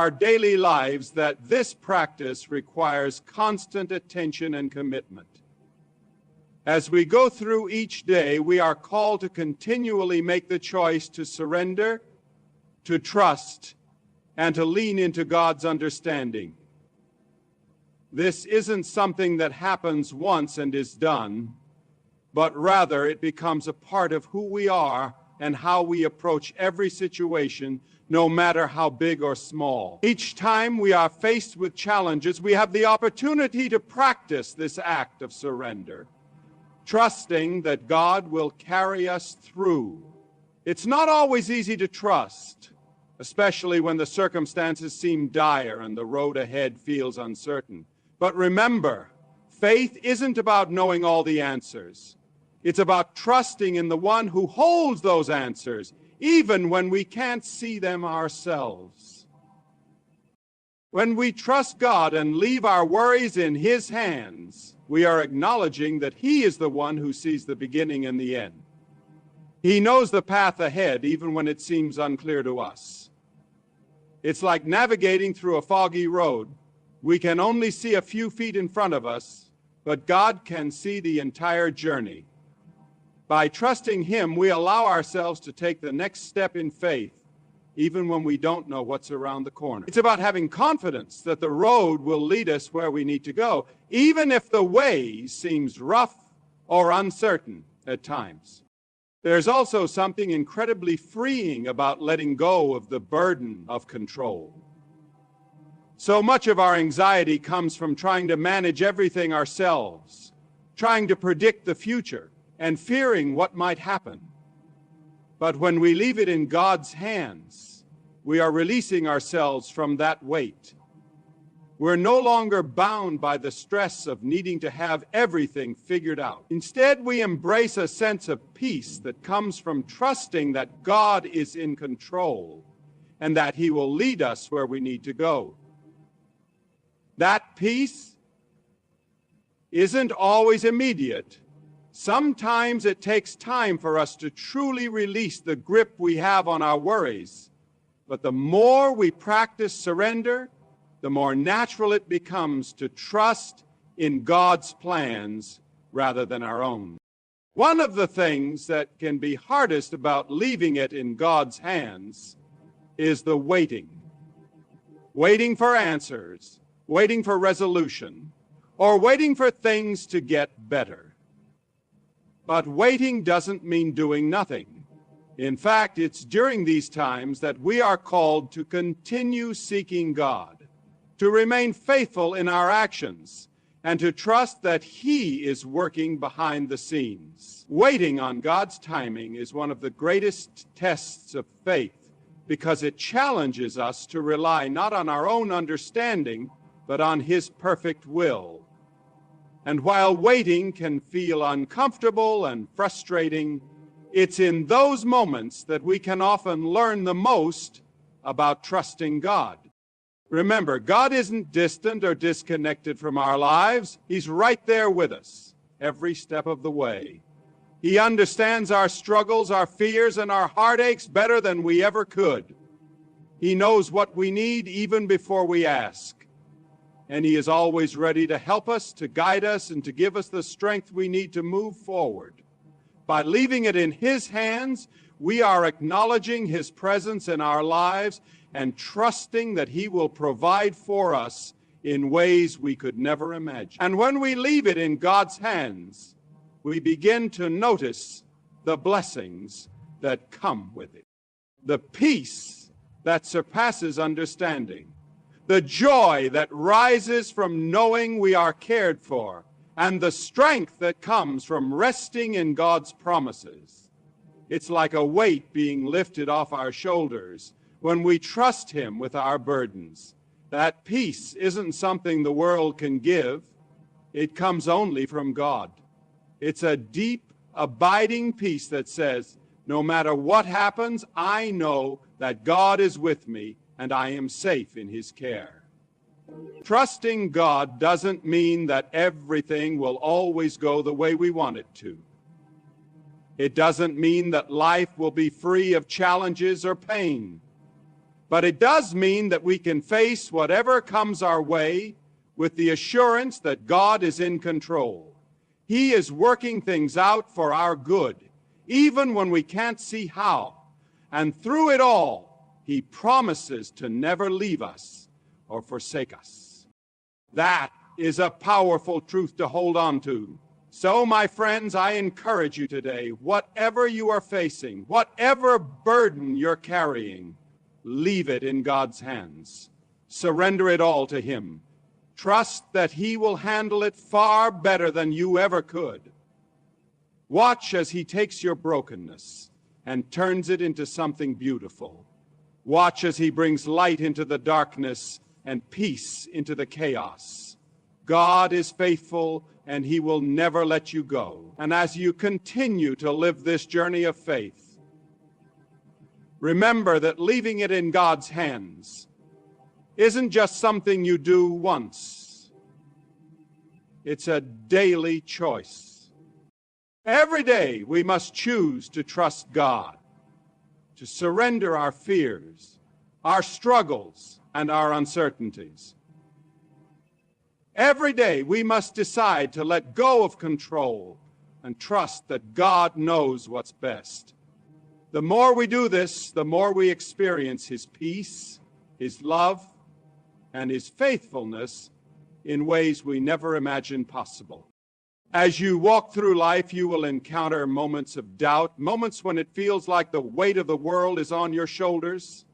our daily lives that this practice requires constant attention and commitment. As we go through each day, we are called to continually make the choice to surrender, to trust, and to lean into God's understanding. This isn't something that happens once and is done, but rather it becomes a part of who we are and how we approach every situation, no matter how big or small. Each time we are faced with challenges, we have the opportunity to practice this act of surrender, trusting that God will carry us through. It's not always easy to trust, especially when the circumstances seem dire and the road ahead feels uncertain. But remember, faith isn't about knowing all the answers. It's about trusting in the one who holds those answers, even when we can't see them ourselves. When we trust God and leave our worries in His hands, we are acknowledging that He is the one who sees the beginning and the end. He knows the path ahead, even when it seems unclear to us. It's like navigating through a foggy road. We can only see a few feet in front of us, but God can see the entire journey. By trusting Him, we allow ourselves to take the next step in faith, even when we don't know what's around the corner. It's about having confidence that the road will lead us where we need to go, even if the way seems rough or uncertain at times. There's also something incredibly freeing about letting go of the burden of control. So much of our anxiety comes from trying to manage everything ourselves, trying to predict the future, and fearing what might happen. But when we leave it in God's hands, we are releasing ourselves from that weight. We're no longer bound by the stress of needing to have everything figured out. Instead, we embrace a sense of peace that comes from trusting that God is in control and that He will lead us where we need to go. That peace isn't always immediate. Sometimes it takes time for us to truly release the grip we have on our worries. But the more we practice surrender, the more natural it becomes to trust in God's plans rather than our own. One of the things that can be hardest about leaving it in God's hands is the waiting. Waiting for answers, waiting for resolution, or waiting for things to get better. But waiting doesn't mean doing nothing. In fact, it's during these times that we are called to continue seeking God, to remain faithful in our actions, and to trust that He is working behind the scenes. Waiting on God's timing is one of the greatest tests of faith because it challenges us to rely not on our own understanding, but on His perfect will. And while waiting can feel uncomfortable and frustrating, it's in those moments that we can often learn the most about trusting God. Remember, God isn't distant or disconnected from our lives. He's right there with us every step of the way. He understands our struggles, our fears, and our heartaches better than we ever could. He knows what we need even before we ask. And He is always ready to help us, to guide us, and to give us the strength we need to move forward. By leaving it in His hands, we are acknowledging His presence in our lives and trusting that He will provide for us in ways we could never imagine. And when we leave it in God's hands, we begin to notice the blessings that come with it. The peace that surpasses understanding. The joy that rises from knowing we are cared for, and the strength that comes from resting in God's promises. It's like a weight being lifted off our shoulders when we trust Him with our burdens. That peace isn't something the world can give. It comes only from God. It's a deep, abiding peace that says, no matter what happens, I know that God is with me and I am safe in His care. Trusting God doesn't mean that everything will always go the way we want it to. It doesn't mean that life will be free of challenges or pain. But it does mean that we can face whatever comes our way with the assurance that God is in control. He is working things out for our good, even when we can't see how. And through it all, He promises to never leave us or forsake us. That is a powerful truth to hold on to. So, my friends, I encourage you today, whatever you are facing, whatever burden you're carrying, leave it in God's hands. Surrender it all to Him. Trust that He will handle it far better than you ever could. Watch as He takes your brokenness and turns it into something beautiful. Watch as He brings light into the darkness and peace into the chaos. God is faithful, and He will never let you go. And as you continue to live this journey of faith, remember that leaving it in God's hands isn't just something you do once. It's a daily choice. Every day we must choose to trust God, to surrender our fears, our struggles, and our uncertainties. Every day we must decide to let go of control and trust that God knows what's best. The more we do this, the more we experience His peace, His love, and His faithfulness in ways we never imagined possible. As you walk through life, you will encounter moments of doubt, moments when it feels like the weight of the world is on your shoulders.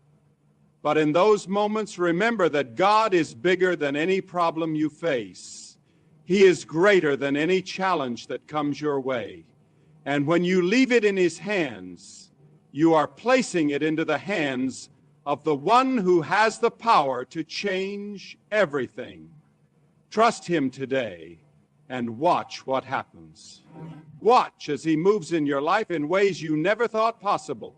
But in those moments, remember that God is bigger than any problem you face. He is greater than any challenge that comes your way. And when you leave it in His hands, you are placing it into the hands of the one who has the power to change everything. Trust Him today and watch what happens. Watch as He moves in your life in ways you never thought possible.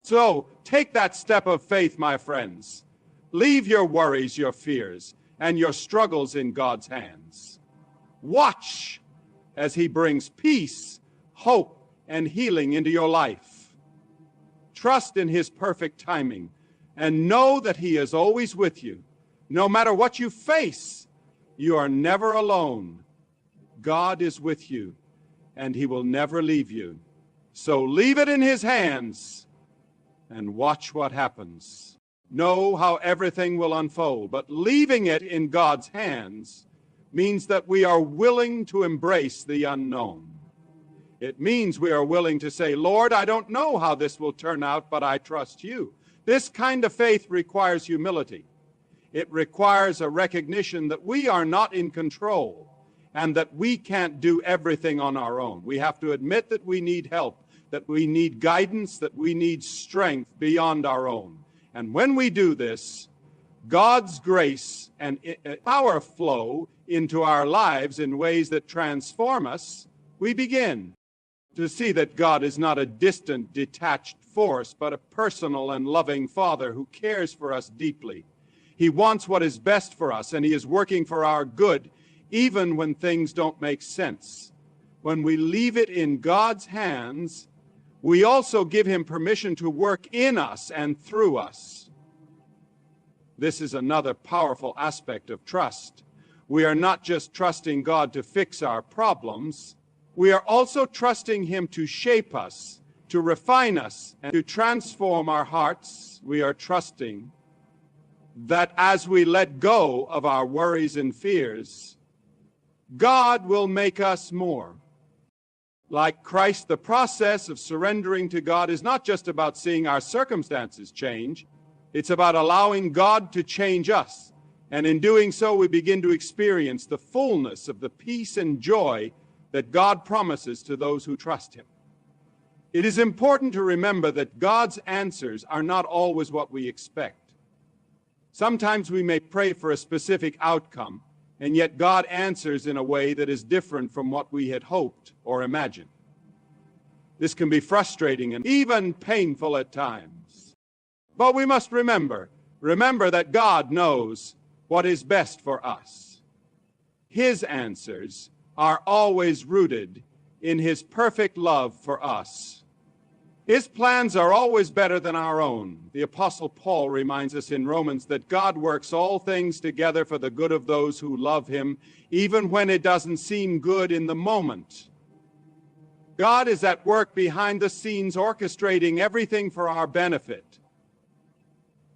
So, take that step of faith, my friends. Leave your worries, your fears, and your struggles in God's hands. Watch as He brings peace, hope, and healing into your life. Trust in His perfect timing, and know that He is always with you. No matter what you face, you are never alone. God is with you, and He will never leave you. So leave it in His hands and watch what happens. Know how everything will unfold, but leaving it in God's hands means that we are willing to embrace the unknown. It means we are willing to say, Lord, I don't know how this will turn out, but I trust You. This kind of faith requires humility. It requires a recognition that we are not in control and that we can't do everything on our own. We have to admit that we need help, that we need guidance, that we need strength beyond our own. And when we do this, God's grace and power flow into our lives in ways that transform us. We begin to see that God is not a distant, detached force, but a personal and loving Father who cares for us deeply. He wants what is best for us, and He is working for our good, even when things don't make sense. When we leave it in God's hands, we also give Him permission to work in us and through us. This is another powerful aspect of trust. We are not just trusting God to fix our problems. We are also trusting Him to shape us, to refine us, and to transform our hearts. We are trusting that as we let go of our worries and fears, God will make us more like Christ. The process of surrendering to God is not just about seeing our circumstances change. It's about allowing God to change us. And in doing so, we begin to experience the fullness of the peace and joy that God promises to those who trust Him. It is important to remember that God's answers are not always what we expect. Sometimes we may pray for a specific outcome, and yet God answers in a way that is different from what we had hoped or imagined. This can be frustrating and even painful at times. But we must remember that God knows what is best for us. His answers are always rooted in His perfect love for us. His plans are always better than our own. The Apostle Paul reminds us in Romans that God works all things together for the good of those who love him, even when it doesn't seem good in the moment. God is at work behind the scenes, orchestrating everything for our benefit.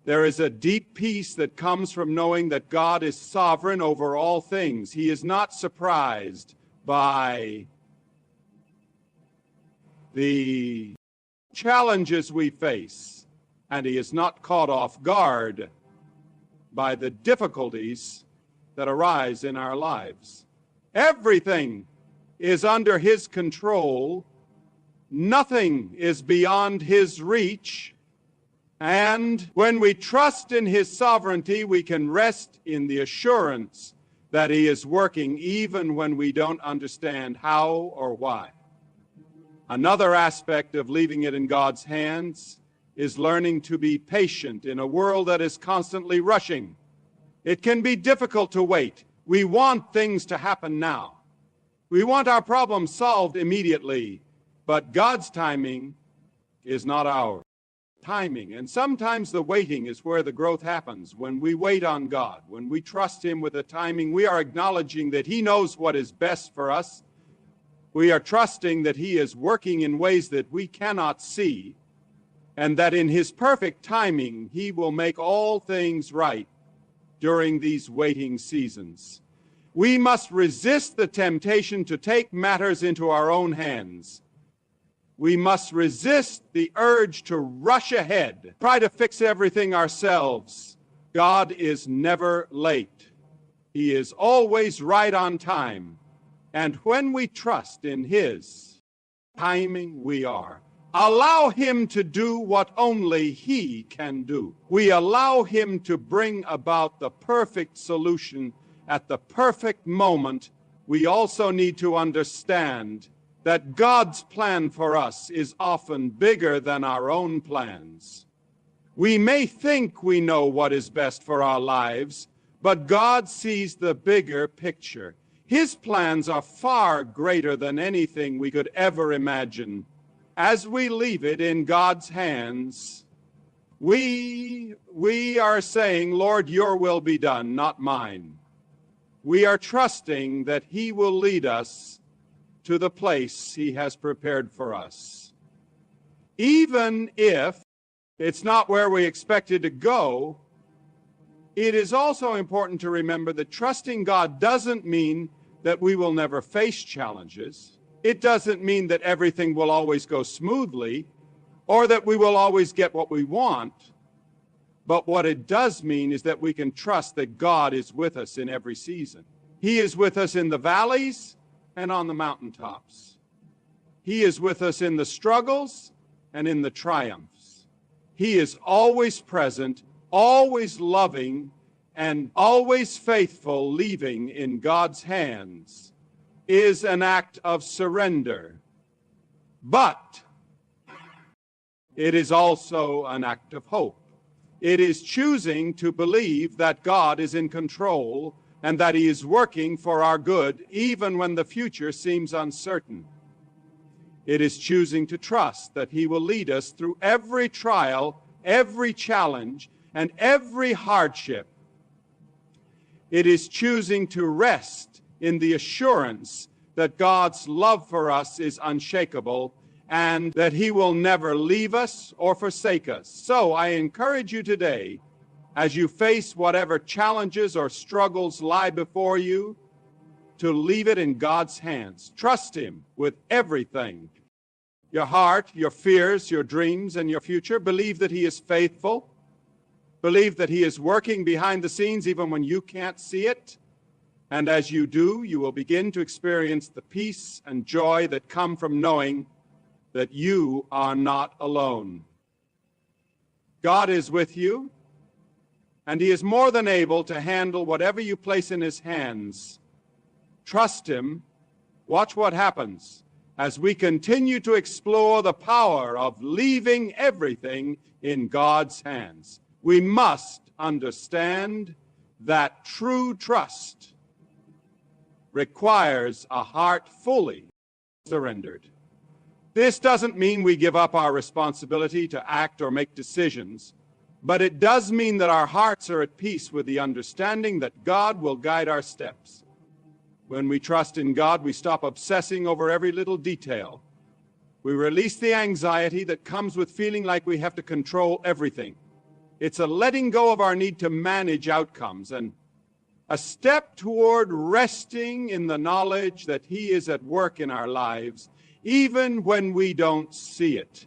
There is a deep peace that comes from knowing that God is sovereign over all things. He is not surprised by the challenges we face, and he is not caught off guard by the difficulties that arise in our lives. Everything is under his control. Nothing is beyond his reach. And when we trust in his sovereignty, we can rest in the assurance that he is working even when we don't understand how or why. Another aspect of leaving it in God's hands is learning to be patient in a world that is constantly rushing. It can be difficult to wait. We want things to happen now. We want our problems solved immediately, but God's timing is not our timing. And sometimes the waiting is where the growth happens. When we wait on God, when we trust him with the timing, we are acknowledging that he knows what is best for us. We are trusting that he is working in ways that we cannot see, and that in his perfect timing, he will make all things right during these waiting seasons. We must resist the temptation to take matters into our own hands. We must resist the urge to rush ahead, try to fix everything ourselves. God is never late. He is always right on time. And when we trust in his timing, we are. Allow him to do what only he can do. We allow him to bring about the perfect solution at the perfect moment. We also need to understand that God's plan for us is often bigger than our own plans. We may think we know what is best for our lives, but God sees the bigger picture. His plans are far greater than anything we could ever imagine. As we leave it in God's hands, we are saying, Lord, your will be done, not mine. We are trusting that he will lead us to the place he has prepared for us. Even if it's not where we expected to go, it is also important to remember that trusting God doesn't mean that we will never face challenges. It doesn't mean that everything will always go smoothly or that we will always get what we want. But what it does mean is that we can trust that God is with us in every season. He is with us in the valleys and on the mountaintops. He is with us in the struggles and in the triumphs. He is always present, always loving, and always faithful. Leaving in God's hands is an act of surrender. But it is also an act of hope. It is choosing to believe that God is in control and that he is working for our good, even when the future seems uncertain. It is choosing to trust that he will lead us through every trial, every challenge, and every hardship. It is choosing to rest in the assurance that God's love for us is unshakable and that he will never leave us or forsake us. So I encourage you today, as you face whatever challenges or struggles lie before you, to leave it in God's hands. Trust him with everything. Your heart, your fears, your dreams, and your future. Believe that he is faithful. Believe that he is working behind the scenes even when you can't see it. And as you do, you will begin to experience the peace and joy that come from knowing that you are not alone. God is with you, and he is more than able to handle whatever you place in his hands. Trust him. Watch what happens as we continue to explore the power of leaving everything in God's hands. We must understand that true trust requires a heart fully surrendered. This doesn't mean we give up our responsibility to act or make decisions, but it does mean that our hearts are at peace with the understanding that God will guide our steps. When we trust in God, we stop obsessing over every little detail. We release the anxiety that comes with feeling like we have to control everything. It's a letting go of our need to manage outcomes and a step toward resting in the knowledge that He is at work in our lives, even when we don't see it.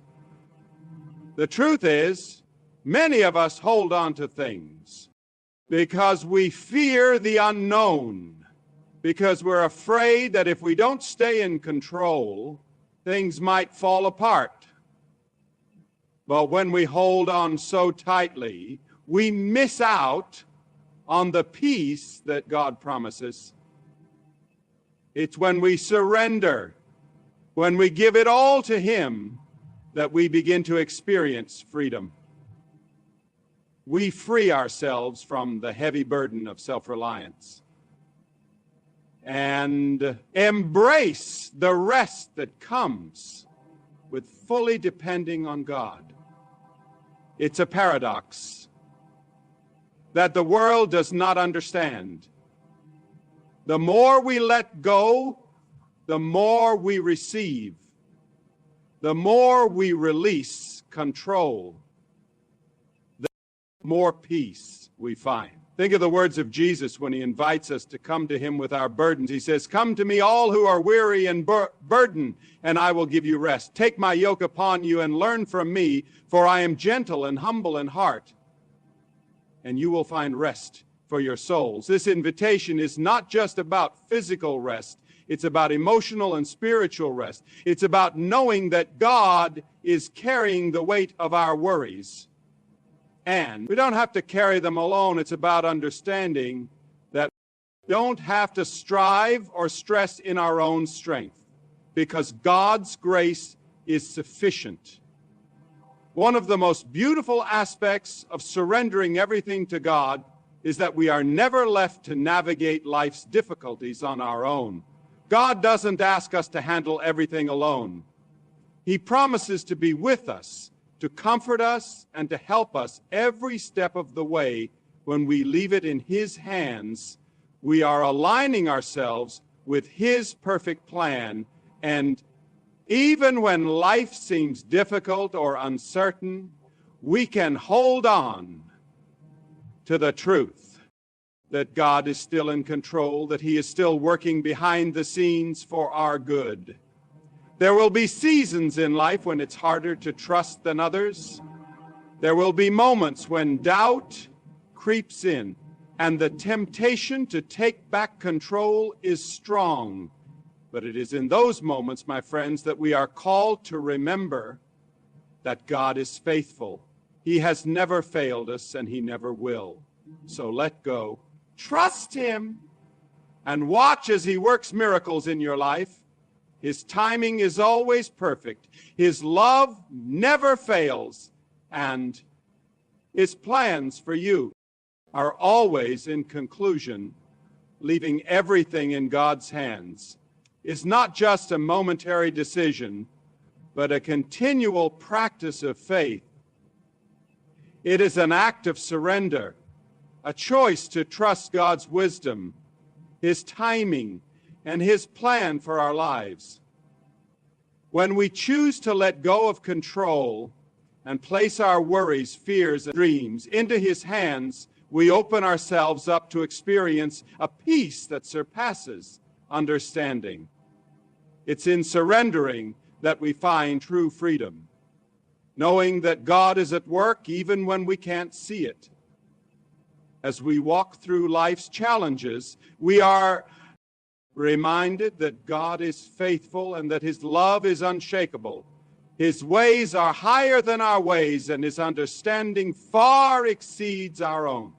The truth is, many of us hold on to things because we fear the unknown, because we're afraid that if we don't stay in control, things might fall apart. But when we hold on so tightly, we miss out on the peace that God promises. It's when we surrender, when we give it all to Him, that we begin to experience freedom. We free ourselves from the heavy burden of self-reliance and embrace the rest that comes with fully depending on God. It's a paradox that the world does not understand. The more we let go, the more we receive. The more we release control, the more peace we find. Think of the words of Jesus when He invites us to come to Him with our burdens. He says, "Come to me, all who are weary and burdened, and I will give you rest. Take my yoke upon you and learn from me, for I am gentle and humble in heart, and you will find rest for your souls." This invitation is not just about physical rest. It's about emotional and spiritual rest. It's about knowing that God is carrying the weight of our worries. And we don't have to carry them alone. It's about understanding that we don't have to strive or stress in our own strength, because God's grace is sufficient. One of the most beautiful aspects of surrendering everything to God is that we are never left to navigate life's difficulties on our own. God doesn't ask us to handle everything alone. He promises to be with us, to comfort us, and to help us every step of the way. When we leave it in His hands, we are aligning ourselves with His perfect plan. And even when life seems difficult or uncertain, we can hold on to the truth that God is still in control, that He is still working behind the scenes for our good. There will be seasons in life when it's harder to trust than others. There will be moments when doubt creeps in and the temptation to take back control is strong. But it is in those moments, my friends, that we are called to remember that God is faithful. He has never failed us, and He never will. So let go. Trust Him and watch as He works miracles in your life. His timing is always perfect. His love never fails, and His plans for you are always, in conclusion, leaving everything in God's hands. It's not just a momentary decision, but a continual practice of faith. It is an act of surrender, a choice to trust God's wisdom, His timing, and His plan for our lives. When we choose to let go of control and place our worries, fears, and dreams into His hands, we open ourselves up to experience a peace that surpasses understanding. It's in surrendering that we find true freedom, knowing that God is at work even when we can't see it. As we walk through life's challenges, we are reminded that God is faithful and that His love is unshakable. His ways are higher than our ways, and His understanding far exceeds our own.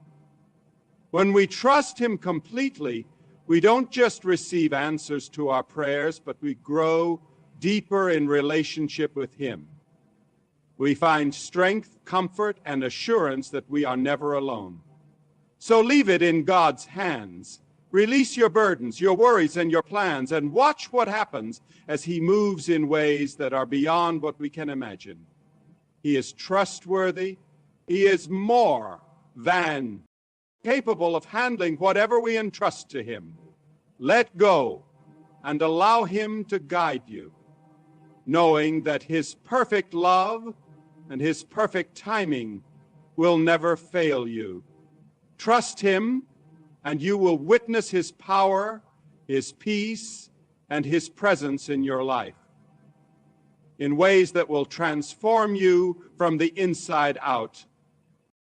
When we trust Him completely, we don't just receive answers to our prayers, but we grow deeper in relationship with Him. We find strength, comfort, and assurance that we are never alone. So leave it in God's hands Release your burdens, your worries, and your plans, and watch what happens as He moves in ways that are beyond what we can imagine. He is trustworthy. He is more than capable of handling whatever we entrust to Him. Let go and allow Him to guide you, knowing that His perfect love and His perfect timing will never fail you. Trust Him, and you will witness His power, His peace, and His presence in your life in ways that will transform you from the inside out.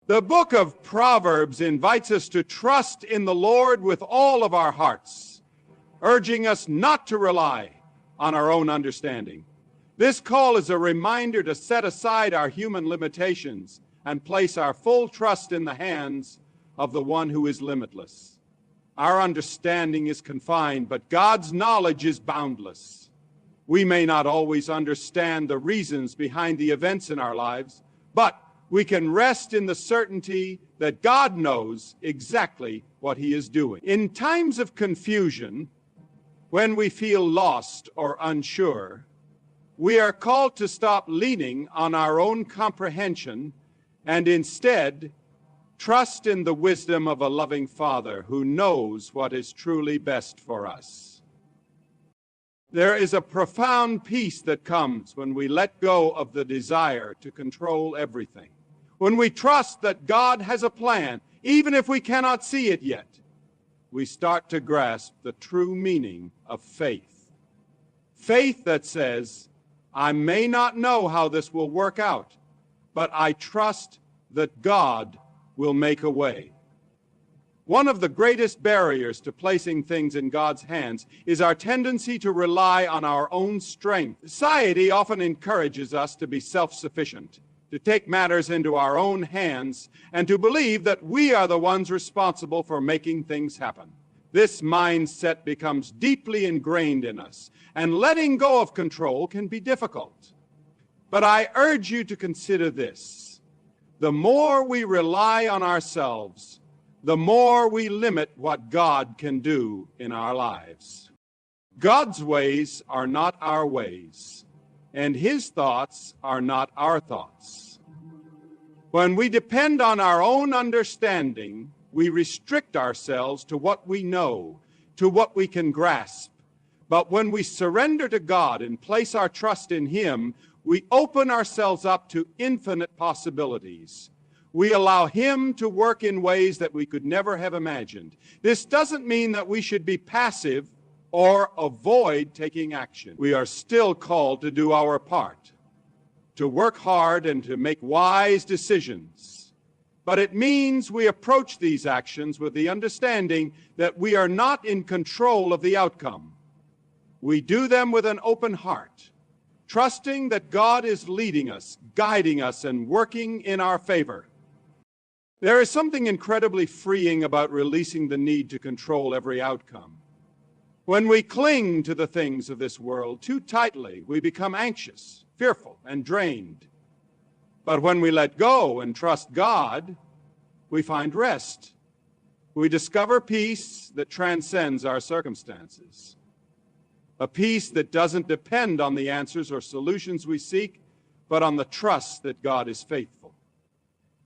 The book of Proverbs invites us to trust in the Lord with all of our hearts, urging us not to rely on our own understanding. This call is a reminder to set aside our human limitations and place our full trust in the hands of the one who is limitless. Our understanding is confined, but God's knowledge is boundless. We may not always understand the reasons behind the events in our lives, but we can rest in the certainty that God knows exactly what He is doing. In times of confusion, when we feel lost or unsure, we are called to stop leaning on our own comprehension and instead trust in the wisdom of a loving Father who knows what is truly best for us. There is a profound peace that comes when we let go of the desire to control everything. When we trust that God has a plan, even if we cannot see it yet, we start to grasp the true meaning of faith. Faith that says, I may not know how this will work out, but I trust that God will make a way. One of the greatest barriers to placing things in God's hands is our tendency to rely on our own strength. Society often encourages us to be self-sufficient, to take matters into our own hands, and to believe that we are the ones responsible for making things happen. This mindset becomes deeply ingrained in us, and letting go of control can be difficult. But I urge you to consider this. The more we rely on ourselves, the more we limit what God can do in our lives. God's ways are not our ways, and His thoughts are not our thoughts. When we depend on our own understanding, we restrict ourselves to what we know, to what we can grasp. But when we surrender to God and place our trust in Him, we open ourselves up to infinite possibilities. We allow Him to work in ways that we could never have imagined. This doesn't mean that we should be passive or avoid taking action. We are still called to do our part, to work hard and to make wise decisions. But it means we approach these actions with the understanding that we are not in control of the outcome. We do them with an open heart, trusting that God is leading us, guiding us, and working in our favor. There is something incredibly freeing about releasing the need to control every outcome. When we cling to the things of this world too tightly, we become anxious, fearful, and drained. But when we let go and trust God, we find rest. We discover peace that transcends our circumstances. A peace that doesn't depend on the answers or solutions we seek, but on the trust that God is faithful.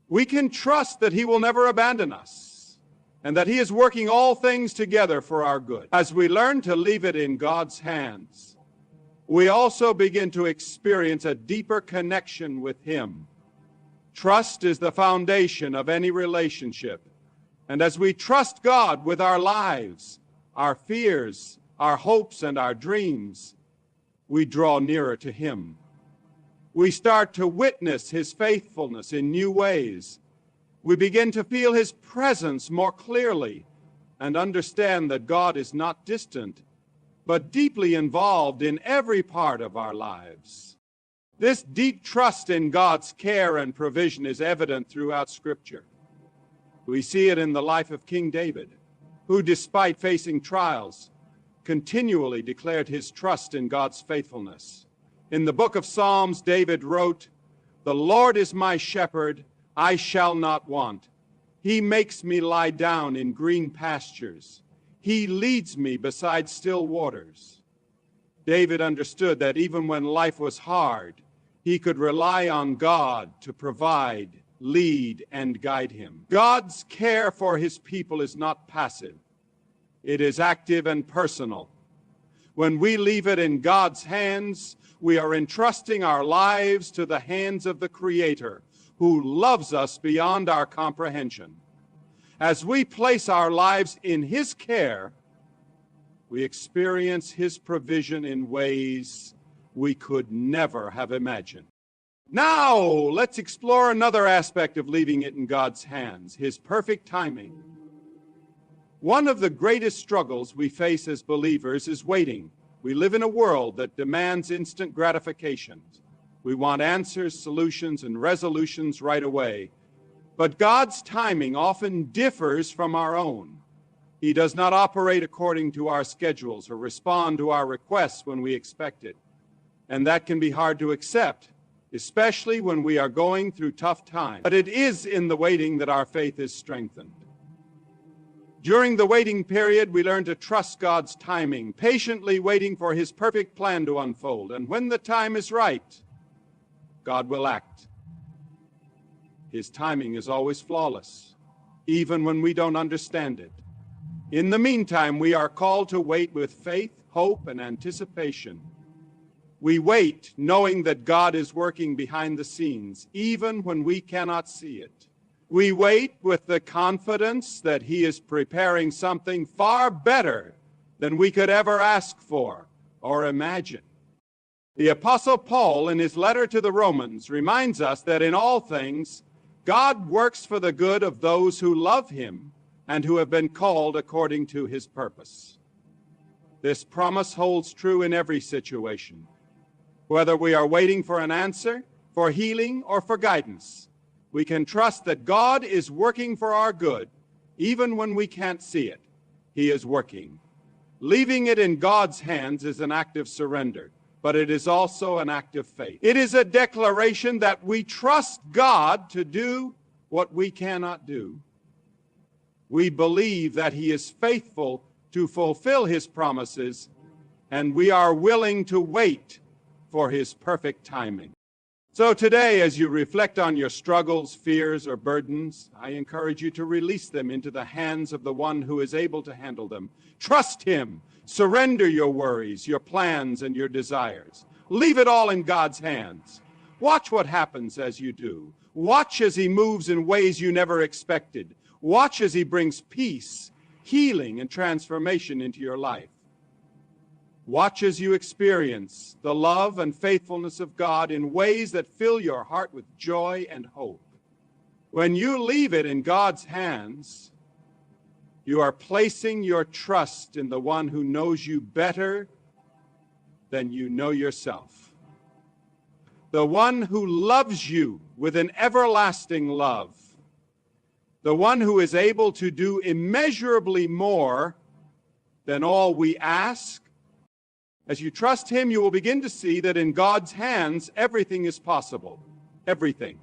We can trust that He will never abandon us and that He is working all things together for our good. As we learn to leave it in God's hands, we also begin to experience a deeper connection with Him. Trust is the foundation of any relationship. And as we trust God with our lives, our fears, our hopes, and our dreams, we draw nearer to Him. We start to witness His faithfulness in new ways. We begin to feel His presence more clearly and understand that God is not distant, but deeply involved in every part of our lives. This deep trust in God's care and provision is evident throughout Scripture. We see it in the life of King David, who, despite facing trials, continually declared his trust in God's faithfulness. In the book of Psalms, David wrote, "The Lord is my shepherd, I shall not want. He makes me lie down in green pastures. He leads me beside still waters. David understood that even when life was hard, he could rely on God to provide, lead, and guide him. God's care for his people is not passive. It is active and personal. When we leave it in God's hands, we are entrusting our lives to the hands of the Creator, who loves us beyond our comprehension. As we place our lives in His care, we experience His provision in ways we could never have imagined. Now, let's explore another aspect of leaving it in God's hands, His perfect timing. One of the greatest struggles we face as believers is waiting. We live in a world that demands instant gratification. We want answers, solutions, and resolutions right away. But God's timing often differs from our own. He does not operate according to our schedules or respond to our requests when we expect it. And that can be hard to accept, especially when we are going through tough times. But it is in the waiting that our faith is strengthened. During the waiting period, we learn to trust God's timing, patiently waiting for His perfect plan to unfold. And when the time is right, God will act. His timing is always flawless, even when we don't understand it. In the meantime, we are called to wait with faith, hope, and anticipation. We wait knowing that God is working behind the scenes, even when we cannot see it. We wait with the confidence that He is preparing something far better than we could ever ask for or imagine. The Apostle Paul, in his letter to the Romans, reminds us that in all things, God works for the good of those who love Him and who have been called according to His purpose. This promise holds true in every situation, whether we are waiting for an answer, for healing, or for guidance. We can trust that God is working for our good, even when we can't see it. He is working. Leaving it in God's hands is an act of surrender, but it is also an act of faith. It is a declaration that we trust God to do what we cannot do. We believe that He is faithful to fulfill His promises, and we are willing to wait for His perfect timing. So today, as you reflect on your struggles, fears, or burdens, I encourage you to release them into the hands of the one who is able to handle them. Trust Him. Surrender your worries, your plans, and your desires. Leave it all in God's hands. Watch what happens as you do. Watch as He moves in ways you never expected. Watch as He brings peace, healing, and transformation into your life. Watch as you experience the love and faithfulness of God in ways that fill your heart with joy and hope. When you leave it in God's hands, you are placing your trust in the one who knows you better than you know yourself. The one who loves you with an everlasting love. The one who is able to do immeasurably more than all we ask. As you trust Him, you will begin to see that in God's hands, everything is possible. Everything.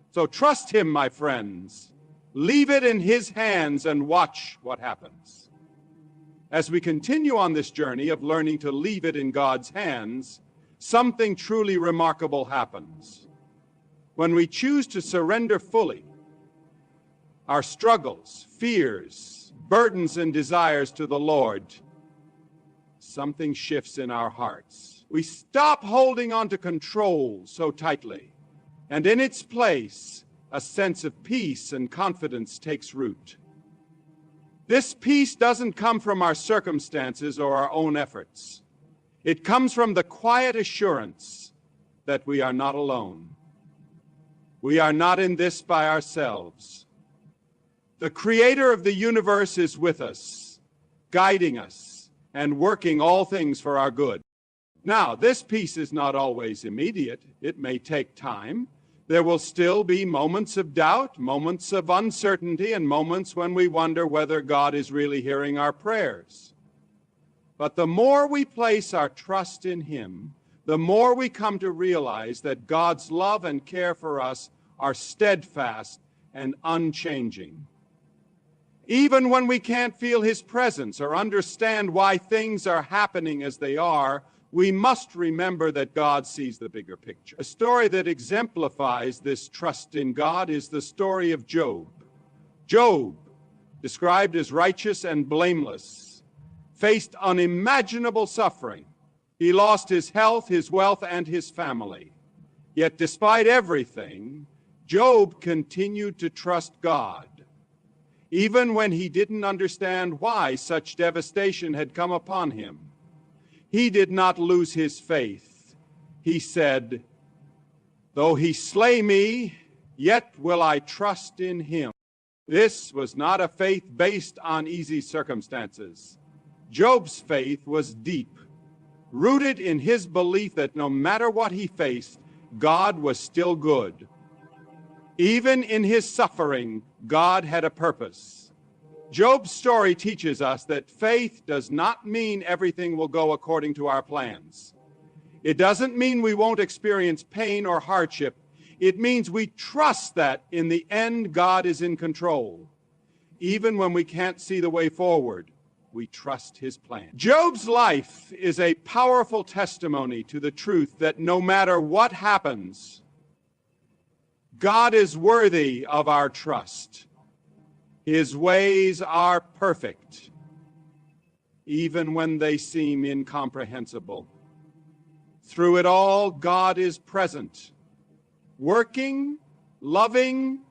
So trust Him, my friends. Leave it in His hands and watch what happens. As we continue on this journey of learning to leave it in God's hands, something truly remarkable happens. When we choose to surrender fully our struggles, fears, burdens, and desires to the Lord, something shifts in our hearts. We stop holding on to control so tightly, and in its place, a sense of peace and confidence takes root. This peace doesn't come from our circumstances or our own efforts. It comes from the quiet assurance that we are not alone. We are not in this by ourselves. The Creator of the universe is with us, guiding us, and working all things for our good. Now, this peace is not always immediate. It may take time. There will still be moments of doubt, moments of uncertainty, and moments when we wonder whether God is really hearing our prayers. But the more we place our trust in Him, the more we come to realize that God's love and care for us are steadfast and unchanging. Even when we can't feel his presence or understand why things are happening as they are, we must remember that God sees the bigger picture. A story that exemplifies this trust in God is the story of Job. Job, described as righteous and blameless, faced unimaginable suffering. He lost his health, his wealth, and his family. Yet despite everything, Job continued to trust God. Even when he didn't understand why such devastation had come upon him, he did not lose his faith. He said, "Though he slay me, yet will I trust in him." This was not a faith based on easy circumstances. Job's faith was deep, rooted in his belief that no matter what he faced, God was still good. Even in his suffering, God had a purpose. Job's story teaches us that faith does not mean everything will go according to our plans. It doesn't mean we won't experience pain or hardship. It means we trust that in the end, God is in control. Even when we can't see the way forward, we trust his plan. Job's life is a powerful testimony to the truth that no matter what happens, God is worthy of our trust. His ways are perfect, even when they seem incomprehensible. Through it all, God is present, working, loving,